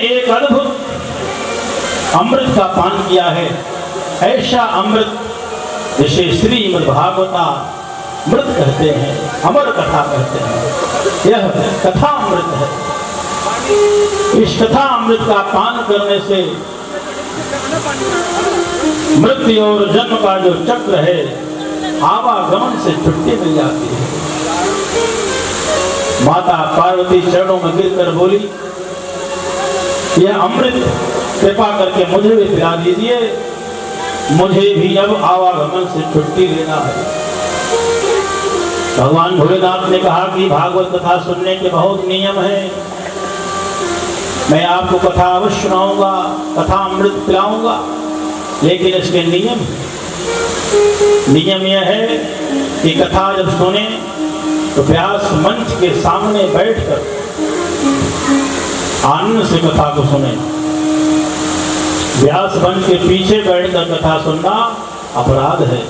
एक अद्भुत अमृत का पान किया है। ऐसा अमृत जिसे श्रीमद् भागवता मृत कहते हैं, अमर कथा कहते हैं। यह कथा अमृत है। इस कथा अमृत का पान करने से मृत्यु और जन्म का जो चक्र है, आवागमन से छुट्टी मिल जाती है। माता पार्वती चरणों में गिरकर बोली, यह अमृत कृपा करके मुझे भी पिला दीजिए, मुझे भी अब आवागमन से छुट्टी लेना है। भगवान भोलेनाथ ने कहा कि भागवत कथा सुनने के बहुत नियम हैं, मैं आपको कथा अवश्य सुनाऊंगा, कथा अमृत पिलाऊंगा, लेकिन इसके नियम यह है कि कथा जब सुने तो व्यास मंच के सामने बैठकर आनंद से कथा को सुने। व्यास मंच के पीछे बैठकर कथा सुनना अपराध है।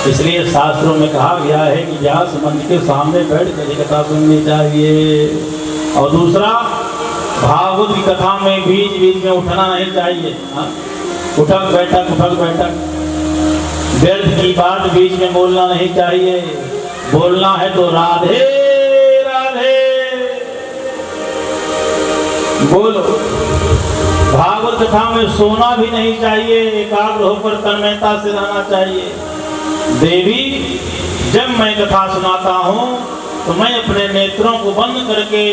इसलिए शास्त्रों में कहा गया है कि व्यास मंच के सामने बैठकर कथा सुननी चाहिए। और दूसरा, भागवत की कथा में बीच बीच में उठना नहीं चाहिए। उठक बैठक व्यर्थ की बात बीच में बोलना नहीं चाहिए। बोलना है तो राधे राधे बोलो। भागवत कथा में सोना भी नहीं चाहिए, एकाग्र होकर तन्मयता से रहना चाहिए। देवी, जब मैं कथा सुनाता हूँ तो मैं अपने नेत्रों को बंद करके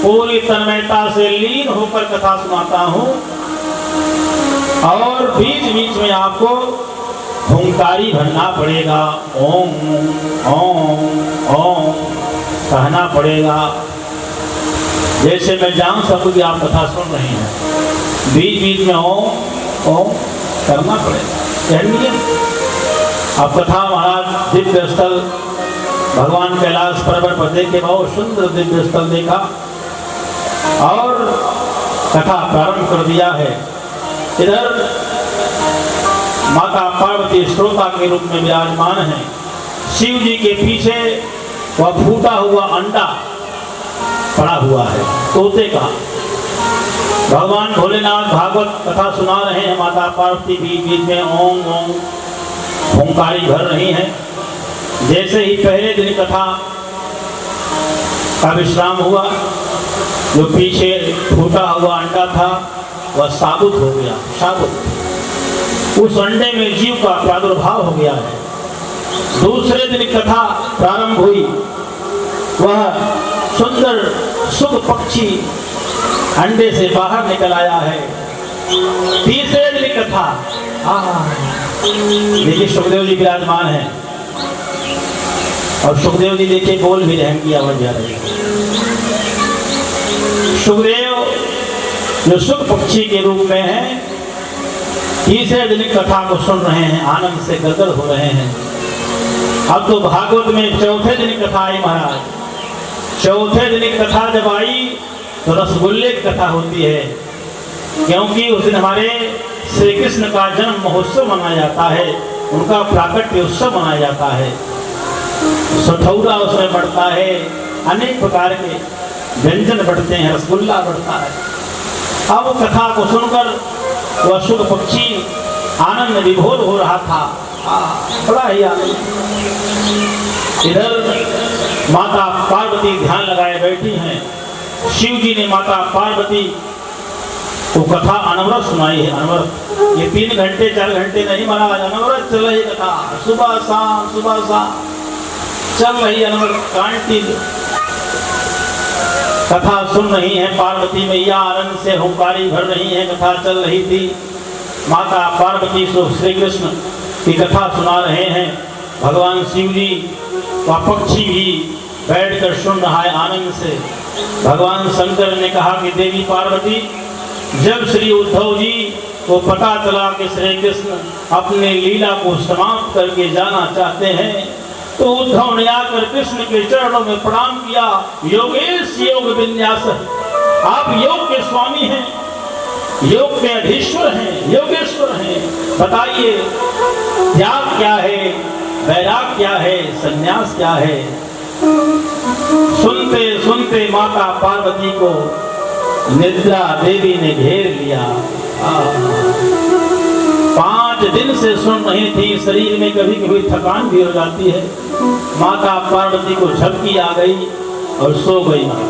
पूरी तन्मयता से लीन होकर कथा सुनाता हूँ, और बीच बीच में आपको हुंकारी भरना पड़ेगा, ओम ओम ओम कहना पड़ेगा, जैसे मैं जान सकूं कि आप कथा सुन रहे हैं। बीच बीच में ओम ओम करना पड़ेगा, यह नियम। अब कथा महाराज दिव्य स्थल भगवान कैलाश पर्वत पर देखे, बहुत सुंदर दिव्य स्थल देखा और कथा प्रारंभ कर दिया है। इधर माता पार्वती श्रोता के रूप में विराजमान है। शिव जी के पीछे वह फूटा हुआ अंडा पड़ा हुआ है तोते का। भगवान भोलेनाथ भागवत कथा सुना रहे हैं, माता पार्वती बीच बीच में ओम ओम हुंकारी भर रही हैं। जैसे ही पहले दिन कथा का विश्राम हुआ, जो पीछे फूटा हुआ अंडा था वह साबुत हो गया, साबुत। उस अंडे में जीव का प्रादुर्भाव हो गया है। दूसरे दिन कथा प्रारंभ हुई, वह सुंदर सुख पक्षी अंडे से बाहर निकल आया है। तीसरे दिन कथा, देखिए सुखदेव जी विराजमान है, और सुखदेव जी देखिए बोल भी रहे हैं कि आवाज जा रही है। सुखदेव जो सुख पक्षी के रूप में है, तीसरे दिन कथा को सुन रहे हैं, आनंद से गदगद हो रहे हैं। अब तो भागवत में चौथे दिन कथा आई महाराज। चौथे दिन कथा जब आई तो रसगुल्ले की कथा होती है, क्योंकि उस दिन हमारे श्री कृष्ण का जन्म महोत्सव मनाया जाता है, उनका प्राकट्य उत्सव मनाया जाता है। सठौरा उसमें बढ़ता है, अनेक प्रकार के व्यंजन बढ़ते हैं, रसगुल्ला बढ़ता है। अब कथा को सुनकर वह शुभ पक्षी आनंद विभोर हो रहा था, बड़ा ही आनंद। इधर माता पार्वती ध्यान लगाए बैठी हैं। शिव जी ने माता पार्वती को कथा अनवरत सुनाई है। अनवरत, ये 3 घंटे 4 घंटे नहीं महाराज, अनवरत चल रही कथा, सुबह शाम चल रही अनवरत कांटी कथा सुन रही है। पार्वती मैया आनंद से हुंकारी भर रही है, कथा चल रही थी। माता पार्वती को श्री कृष्ण की कथा सुना रहे हैं। भगवान शिव जी व पक्षी भी बैठकर सुन रहा है आनंद से। भगवान शंकर ने कहा कि देवी पार्वती, जब श्री उद्धव जी को पता चला कि श्री कृष्ण अपने लीला को समाप्त करके जाना चाहते हैं, तो उद्धव ने आकर कृष्ण के चरणों में प्रणाम किया। योगेश योग विन्यास, आप योग के स्वामी हैं, योग के अधीश्वर हैं, योगेश्वर हैं। बताइए त्याग क्या है, वैराग क्या है, संन्यास क्या है। सुनते सुनते माता पार्वती को निद्रा देवी ने घेर लिया। 5 दिन से सुन रही थी, शरीर में कभी कभी थकान भी हो जाती है। माता पार्वती को झपकी आ गई और सो गई माँ।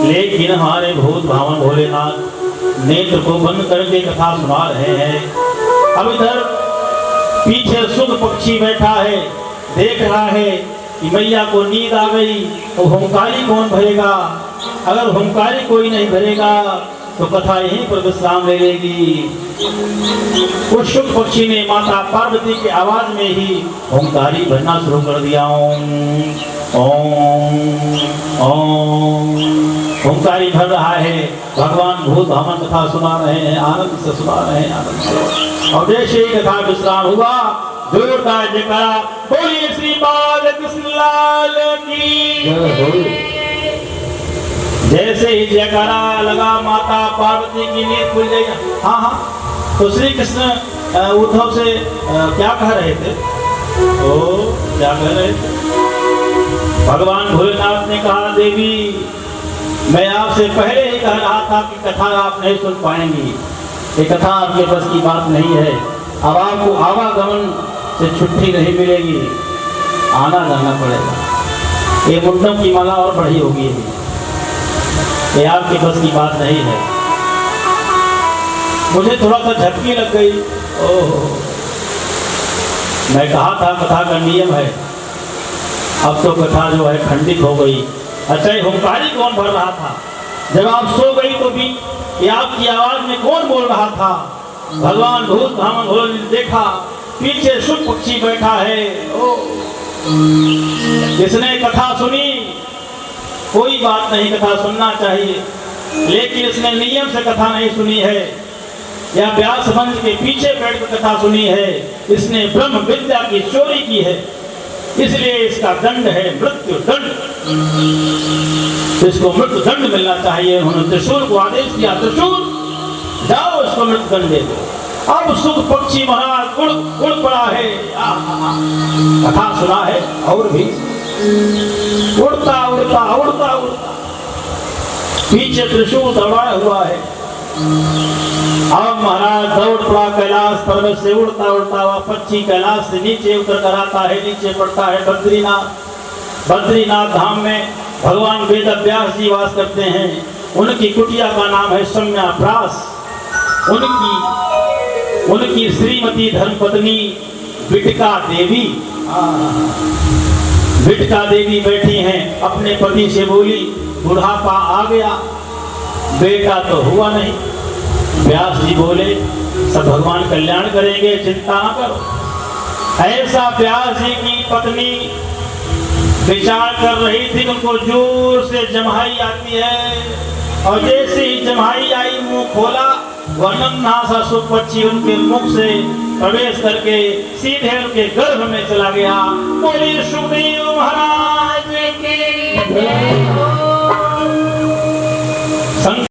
लेकिन हमारे भूत भावन भोलेनाथ नेत्र को बंद करके कथा सुना रहे हैं। अब इधर पीछे सुख पक्षी बैठा है, देख रहा है कि मैया को नींद आ गई तो हुंकारी कौन भरेगा। अगर हुंकारी कोई नहीं भरेगा तो कथा यहीं पर विश्राम ले लेगी। उस शुक पक्षी ने माता पार्वती की आवाज में ही हुंकारी भरना शुरू कर दिया। ओम ओम ओम हुंकारी भर रहा है। भगवान भूत भावन कथा सुना रहे हैं, आनंद से सुना रहे हैं, आनंद से। और जैसे ही कथा विश्राम हुआ, जोरदार जयकारा, बोलिए श्री बालकृष्ण लाल की। जैसे ही जयकारा लगा, माता पार्वती की नींद खुल गई। हाँ हाँ, तो श्री कृष्ण उद्धव से क्या कह रहे थे? क्या कह रहे थे? भगवान भोलेनाथ ने कहा, देवी मैं आपसे पहले ही कह रहा था कि कथा आप नहीं सुन पाएंगी, ये कथा आपके बस की बात नहीं है। अब आपको आवागमन से छुट्टी नहीं मिलेगी, आना जाना पड़ेगा। ये मुंडम की माला और बड़ी होगी, ये आपके बस की बात नहीं है। मुझे थोड़ा सा झटकी लग गई। ओह, मैं कहा था कथा का नियम है, अब तो कथा जो है खंडित हो गई। अच्छा, ये हुंकारी कौन भर रहा था? जब आप सो गई तो भी ये आपकी आवाज में कौन बोल रहा था? भगवान भूत भावन भोले ने देखा, पीछे शुक पक्षी बैठा है। इसने कथा सुनी, कोई बात नहीं, कथा सुनना चाहिए, लेकिन इसने नियम से कथा नहीं सुनी है, या व्यास वंश के पीछे बैठ कर कथा सुनी है। इसने ब्रह्म विद्या की चोरी की है, इसलिए इसका दंड है मृत्यु दंड। इसको मृत्यु दंड मिलना चाहिए। उन्होंने त्रिशूल को आदेश दिया, त्रिशूल जाओ इसको मृत्यु दंड दे दो। अब सुख पक्षी महाराज उड़ पड़ा है, कथा सुना है, और भी उड़ता उड़ता उड़ता उड़ता पीछे त्रिशूल दौड़ाया हुआ है। अब महाराज दौड़ पड़ा कैलाश पर्वत से, उड़ता उड़ता हुआ पक्षी कैलाश से नीचे उतर कर आता है, नीचे पड़ता है बद्रीनाथ। बद्रीनाथ धाम में भगवान वेद व्यास जी वास करते हैं। उनकी कुटिया का नाम है सम्याप्रास। उनकी श्रीमती धर्मपत्नी बिटका देवी, बिटका देवी बैठी हैं, अपने पति से बोली, बुढ़ापा आ गया, बेटा तो हुआ नहीं। व्यास जी बोले, सब भगवान कल्याण करेंगे, चिंता न करो। ऐसा व्यास जी की पत्नी विचार कर रही थी, उनको जोर से जम्हाई आती है, और जैसे ही जम्हाई आई, मुंह खोला, वर्णन सा सुख पक्षी उनके मुख से प्रवेश करके सीधे उनके गर्भ में चला गया। बोलिए सुखदेव महाराज की जय हो।